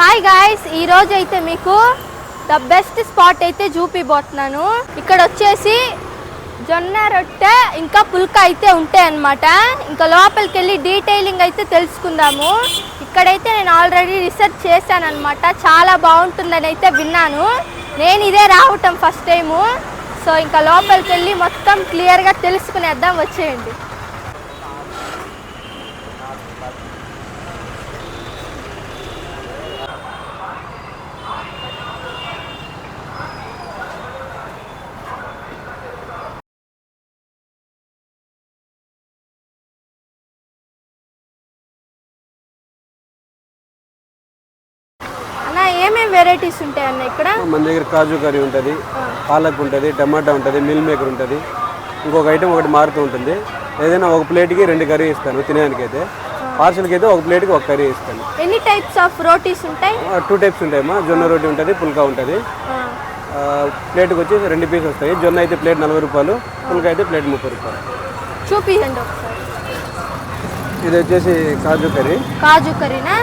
Hi guys, ఈ రోజు అయితే మీకు ద బెస్ట్ స్పాట్ అయితే చూపిపోతున్నాను. ఇక్కడ వచ్చేసి జొన్న రొట్టె ఇంకా పుల్కా అయితే ఉంటాయి అన్నమాట. ఇంకా లోపలికి వెళ్ళి డీటెయిలింగ్ అయితే తెలుసుకుందాము. ఇక్కడైతే నేను ఆల్రెడీ రీసెర్చ్ చేశాను అనమాట. చాలా బాగుంటుందని అయితే విన్నాను. నేను ఇదే రావటం ఫస్ట్ టైము. సో ఇంకా లోపలికి వెళ్ళి మొత్తం క్లియర్గా తెలుసుకునేద్దాం, వచ్చేయండి. ఏమేమి వెరైటీస్ ఉంటాయన్న ఇక్కడ? మన దగ్గర కాజు కర్రీ ఉంటుంది, పాలక్ ఉంటుంది, టమాటా ఉంటుంది, మిల్ మేకర్ ఉంటుంది. ఇంకొక ఐటమ్ ఒకటి మారుతూ ఉంటుంది. ఏదైనా ఒక ప్లేట్కి 2 కర్రీ ఇస్తాను తినేదానికి అయితే. పార్సల్కి అయితే ఒక ప్లేట్కి 1 కర్రీ ఇస్తాను. ఎన్ని టైప్స్ ఆఫ్ రోటీస్ ఉంటాయి? 2 టైప్స్ ఉంటాయమ్మా. జొన్న రోటీ ఉంటుంది, పుల్కా ఉంటుంది. ప్లేట్కి వచ్చేసి 2 పీస్ వస్తాయి. జొన్న అయితే ప్లేట్ 40 రూపాయలు, పుల్కా అయితే ప్లేట్ 30 రూపాయలు. చూపించండి ఒకసారి. ఇది వచ్చేసి కాజు కర్రీ. కాజు కర్రీనా?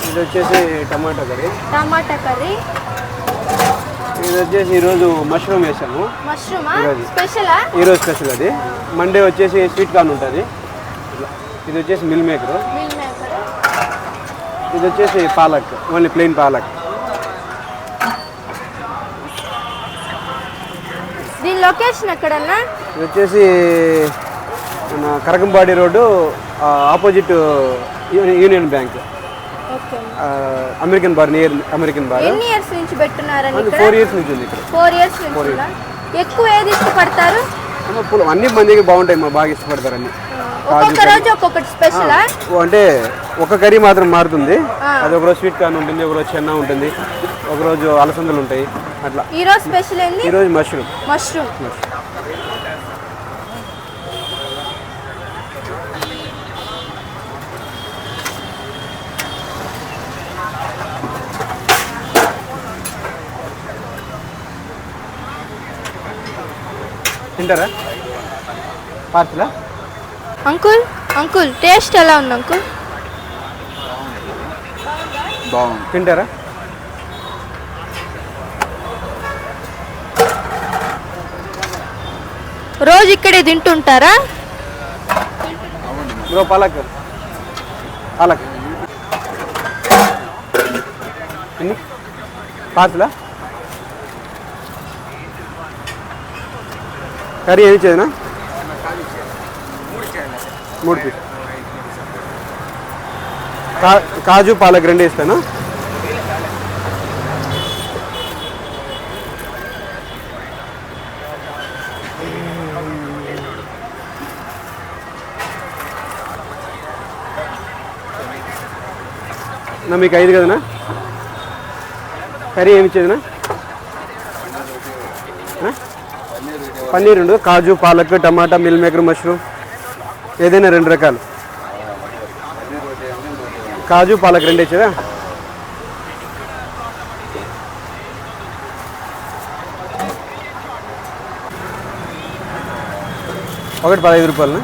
ఇది వచ్చేసి టమాటా కర్రీ. టమాటా కర్రీ. ఇది వచ్చేసి ఈరోజు మష్రూమ్ వేసాము. మష్రూమా స్పెషల్? ఈరోజు స్పెషల్ అది. మండే వచ్చేసి స్వీట్ కార్న్ ఉంటుంది. ఇది వచ్చేసి మిల్ మేకర్. ఇది వచ్చేసి పాలక్, ఓన్లీ ప్లెయిన్ పాలక్. దీని లొకేషన్ ఎక్కడన్నా? ఇది వచ్చేసి మన Karakampadi road opposite Union Bank, American bar, near American bar. ఎన్ని ఇయర్స్ నుంచి పెట్టున్నారని? 4 ఇయర్స్ నుంచి ఉంది ఇక్కడ. 4 ఇయర్స్ నుంచి. ఎక్కువ ఏది ఇష్టపడతారు? అన్ని మందికి బాగుంటాయి, మా బాగా ఇష్టపడతారు అన్ని. ఒక్కొక్క రోజు ఒక్కొక్కటి స్పెషల్. అంటే ఒక కర్రీ మాత్రం మారుతుంది. అది ఒకరోజు స్వీట్ కార్న్ ఉంటుంది, ఒకరోజు చెన్నా ఉంటుంది, ఒకరోజు అలసందలు ఉంటాయి అట్లా. ఈ రోజు స్పెషల్ ఏంది? ఈ రోజు మష్రూమ్. మష్రూమ్. తింటారా పార్సలా? అంకుల్ టేస్ట్ ఎలా ఉంది అంకుల్? బాగుంది. తింటారా? రోజు ఇక్కడే తింటుంటారా? బ్రో పాలక్ పార్సలా? కర్రీ ఏమి ఇచ్చేదినా? 3 పీస్. కాజు పాలక్ 2 ఇస్తాను. నా మీకు 5 కదనా? కర్రీ ఏమి ఇచ్చేదినా? పన్నీర్ 2, కాజు పాలక్ టమాటా మిల్ మేకర్ మష్రూమ్ ఏదైనా 2 రకాలు. కాజు పాలక్ 2 ఇచ్చేదా? ఒకటి 15 రూపాయలు.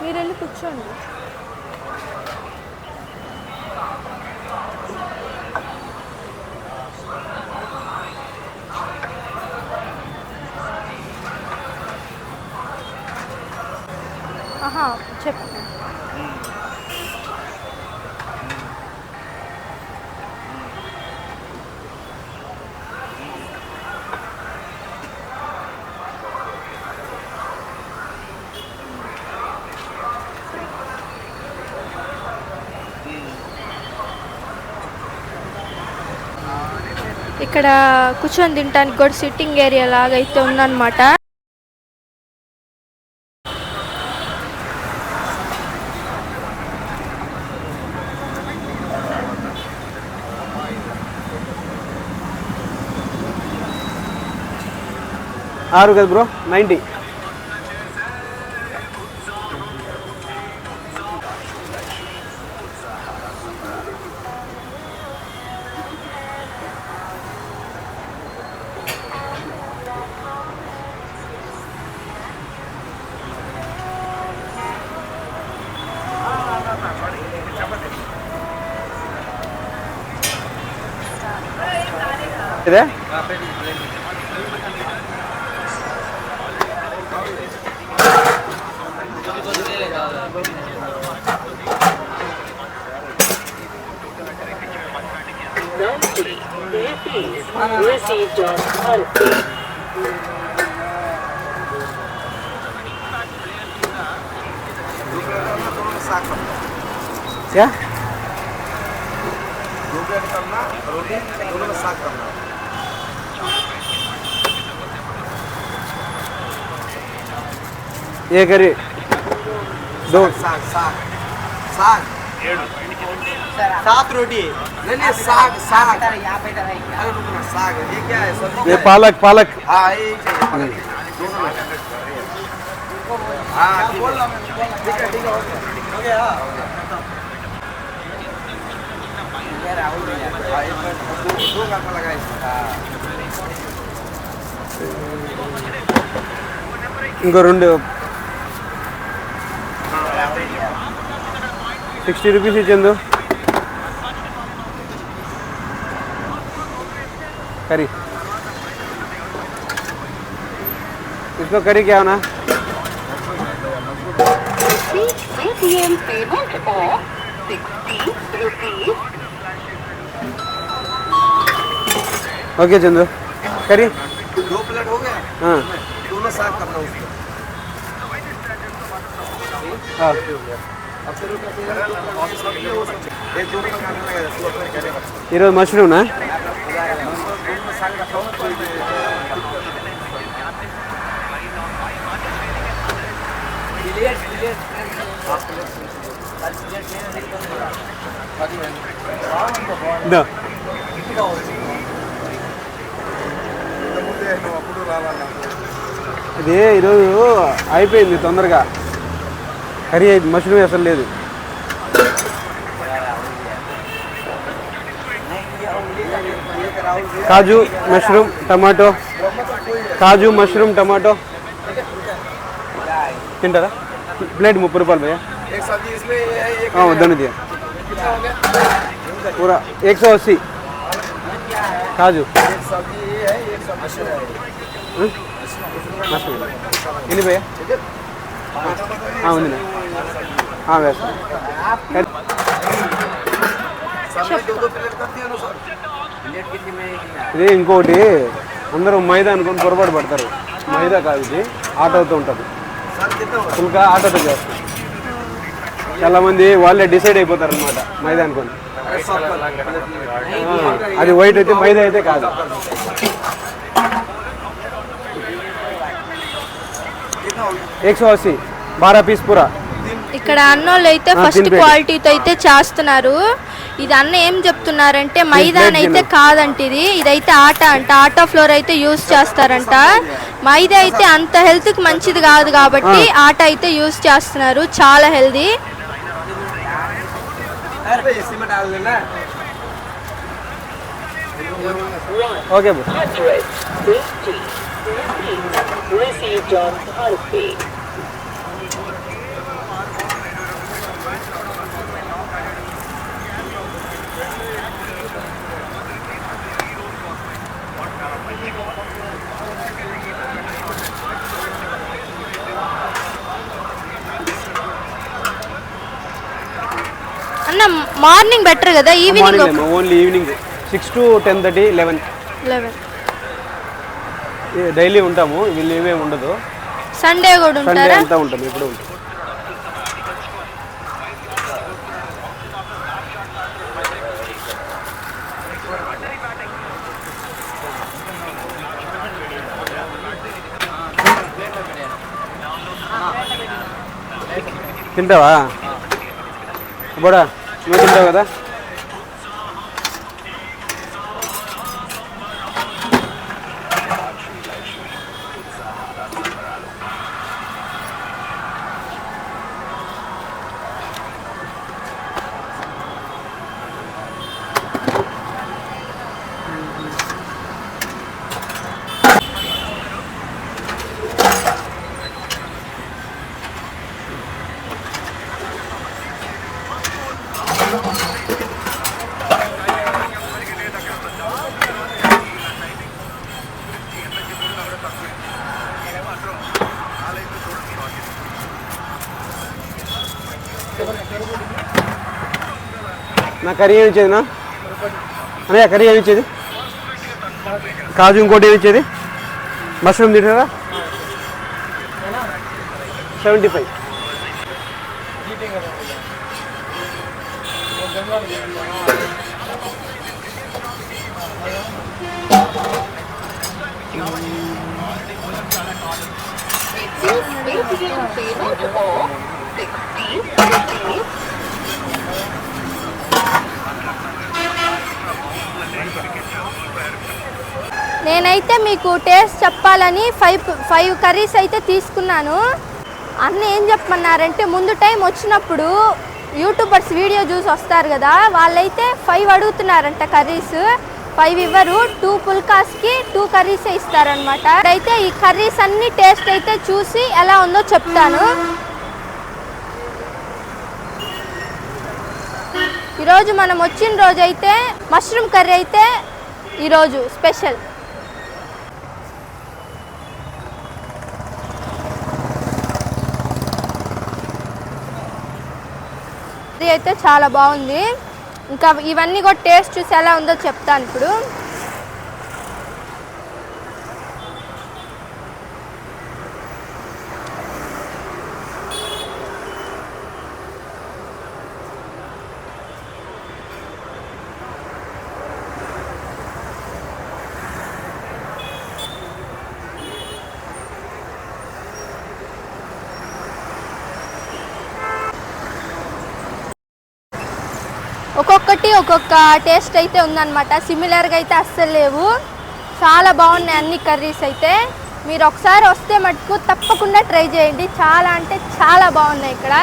మీరు వెళ్ళి కూర్చోండి. ఆహా చెప్పు. ఇక్కడ కూర్చొని తినడానికి కూడా సిట్టింగ్ ఏరియా లాగా అయితే ఉందన్నమాట. ఆరు కదా బ్రో, 90. ఇదే received on policy. क्या करना रोटी दोनों में साग करना। ये करी दो साग साग साग 7 रोटी नहीं साग साग अरे रुकना साग ये क्या है सब्जी? ये पालक पालक हाँ ये चाहिए दोनों में। हाँ ठीक है हो गया दो का लगा ఇంకో రెండు 60 रुपीस चंदू करी इसको करी क्या होना ATM payment of 60 rupees. Okay Chandu करी 2 प्लेट हो गया। हाँ दोनों साग करना उसको। हाँ एक दोनों का खाने लगा तो अपने कहने का ఈరోజు మష్రూమ్ నా साग रखा हो कोई ఇదో అప్పుడు రావాలా ఇది ఈరోజు అయిపోయింది తొందరగా కర్రీ అయింది మష్రూమ్ అసలు లేదు కాజు మష్రూమ్ టమాటో కాజు మష్రూమ్ టమాటో తింటారా ప్లేట్ 30 रुपये भैया एक सब्जी इसमें एक हाँ दोनों दिया कितना हो गया? पूरा 180 కాజు एक सब्जी ये है एक सब्जी है మష్రూమ్ ఎన్ని భయ్యా ఉంది వేస్తాను सब्जी दो प्लेट कर दिया ना सर प्लेट कितनी में ఇది ఇంకోటి అందరూ మైదా అనుకొని పొరపాటు పడతారు మైదా కాదు ఇది ఆటోతో ఉంటుంది सर कितना होगा? ఫుల్గా ఆటోతో చేస్తారు చాలా మంది వాళ్ళే డిసైడ్ అయిపోతారు అనమాట మైదా అనుకొని अरे सब అది వైట్ అయితే మైదా అయితే కాదు कितना हो गया? 180 12 పీస్ పూరా ఇక్కడ అన్నోళ్ళు అయితే ఫస్ట్ తినిపేయండి. క్వాలిటీతో అయితే చేస్తున్నారు. ఇది అన్న ఏం చెప్తున్నారంటే మైదాన్ అయితే కాదంట, ఇదైతే ఆటా అంట, ఆటా ఫ్లోర్ అయితే యూస్ చేస్తారంట. మైదా అయితే అంత హెల్త్ కి మంచిది కాదు కాబట్టి ఆటా అయితే యూస్ చేస్తున్నారు, చాలా హెల్దీ. अरे इसी में डाल देना ఓకే 150 received on policy. ఏమన్నా మార్నింగ్ బెటర్ కదా, evening morning only evening 6 to 10:30, 11 daily ఉంటాము. వీళ్ళు ఏమేమి ఉండదు. సండే కూడా సండే ఉంటారా? అంతా ఉంటాం, ఇప్పుడు ఉంటాం. తింటావా బోడా? నువ్వు తింటావు కదా. నా కర్రీ ఏమి ఇచ్చేదినా అన్నయ్య? కర్రీ ఏమి ఇచ్చేది? కాజు ఇంకోటి ఏమి ఇచ్చేది? మష్రూమ్ తింటారా? 75. Paytm payment of 60 rupees. నేనైతే మీకు టేస్ట్ చెప్పాలని 5 కర్రీస్ అయితే తీసుకున్నాను. అన్న ఏం చెప్పమన్నారంటే, ముందు టైం వచ్చినప్పుడు యూట్యూబర్స్ వీడియో చూసి వస్తారు కదా, వాళ్ళైతే 5 అడుగుతున్నారంట కర్రీస్. 5 ఇవ్వరు, 2 పుల్కాస్కి 2 కర్రీసే ఇస్తారనమాట. అయితే ఈ కర్రీస్ అన్ని టేస్ట్ అయితే చూసి ఎలా ఉందో చెప్తాను. ఈరోజు మనం వచ్చిన రోజు అయితే మష్రూమ్ కర్రీ అయితే ఈరోజు స్పెషల్. కర్రీ అయితే చాలా బాగుంది. ఇంకా ఇవన్నీ కూడా టేస్ట్ చూసి ఎలా ఉందో చెప్తాను ఇప్పుడు. ఒక్కొక్కటి ఒక్కొక్క టేస్ట్ అయితే ఉందన్నమాట. సిమిలర్గా అయితే అస్సలు లేవు. చాలా బాగున్నాయి అన్ని కర్రీస్ అయితే. మీరు ఒకసారి వస్తే మటుకు తప్పకుండా ట్రై చేయండి. చాలా అంటే చాలా బాగున్నాయి ఇక్కడ.